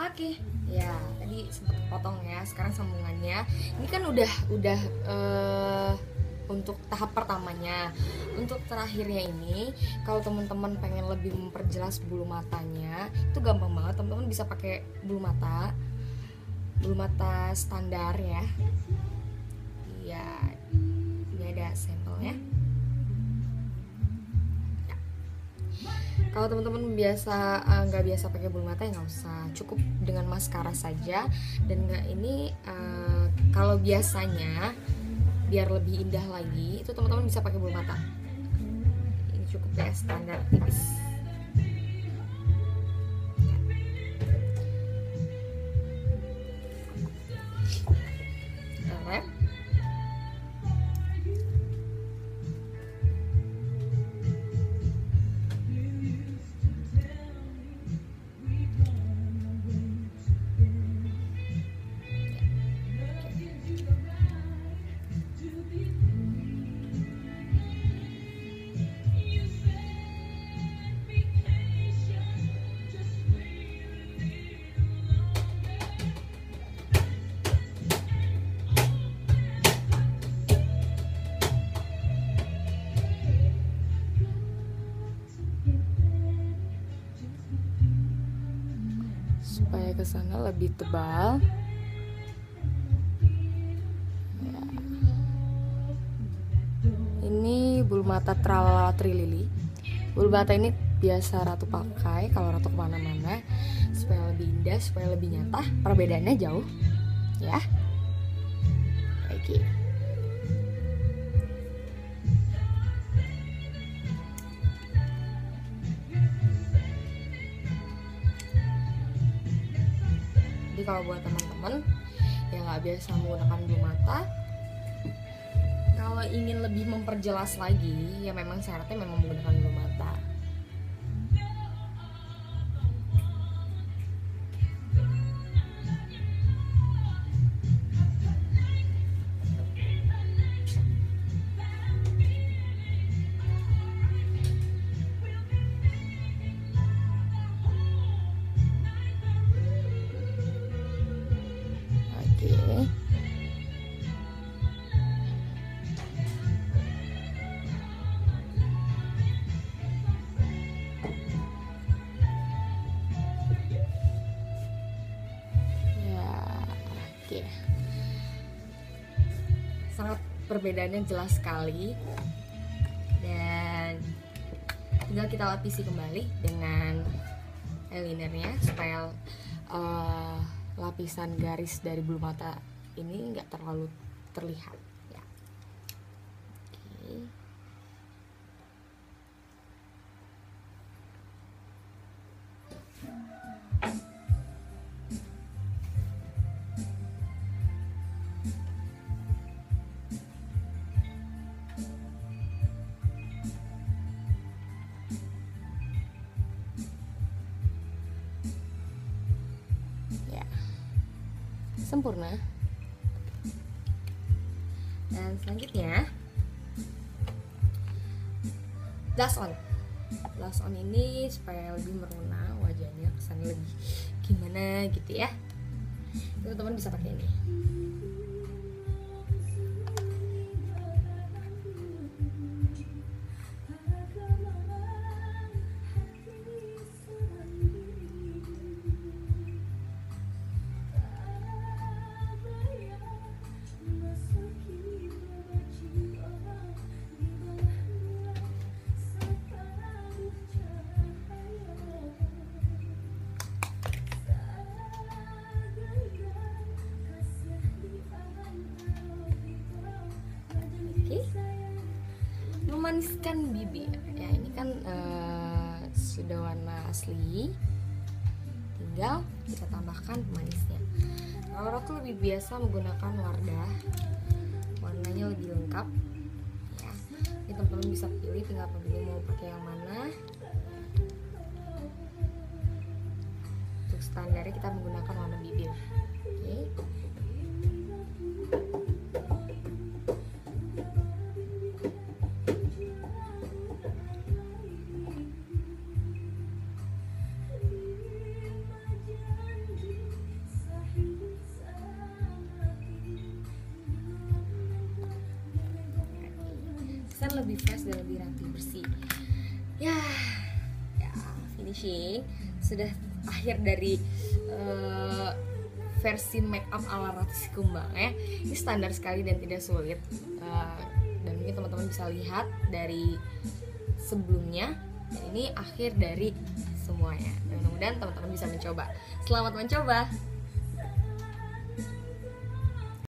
Oke, ya tadi sempat potong ya. Sekarang sambungannya. Ini kan udah untuk tahap pertamanya. Untuk terakhirnya ini, kalau teman-teman pengen lebih memperjelas bulu matanya, itu gampang banget. Teman-teman bisa pakai bulu mata standar ya. Ya, ini ada sampelnya. Kalau teman-teman nggak biasa pakai bulu mata, ya nggak usah, cukup dengan maskara saja. Dan kalau biasanya biar lebih indah lagi, itu teman-teman bisa pakai bulu mata. Ini cukup ya, standar tipis. Lem. Supaya kesana lebih tebal ya. Ini bulu mata Tralala Trilili. Bulu mata ini biasa Ratu pakai kalau Ratu kemana-mana, supaya lebih indah, supaya lebih nyata. Perbedaannya jauh ya. Oke. Jadi kalau buat teman-teman yang nggak biasa menggunakan bulu mata, kalau ingin lebih memperjelas lagi, ya memang syaratnya memang menggunakan bulu mata. Oke. Oke. Sangat perbedaannya jelas sekali. Dan tinggal kita lapisi kembali dengan eyelinernya supaya lapisan garis dari bulu mata ini nggak terlalu terlihat ya. Oke. Sempurna. Dan selanjutnya blush on ini supaya lebih merona wajahnya, kesannya lebih gimana gitu ya. Teman-teman bisa pakai ini. Memaniskan bibir ya, ini kan sudah warna asli, tinggal kita tambahkan pemanisnya. Kalau Ratu lebih biasa menggunakan warnanya lebih lengkap ya. Ini teman-teman bisa pilih, tinggal pilih mau pakai yang mana. Untuk standarnya kita menggunakan warna bibir. Oke. kesan lebih fresh dan lebih rapi bersih. Ya finishing sudah akhir dari versi make up ala Ratu Sikumbang ya. Ini standar sekali dan tidak sulit, dan mungkin teman-teman bisa lihat dari sebelumnya, dan ini akhir dari semuanya. Dan mudah-mudahan teman-teman bisa mencoba. Selamat mencoba.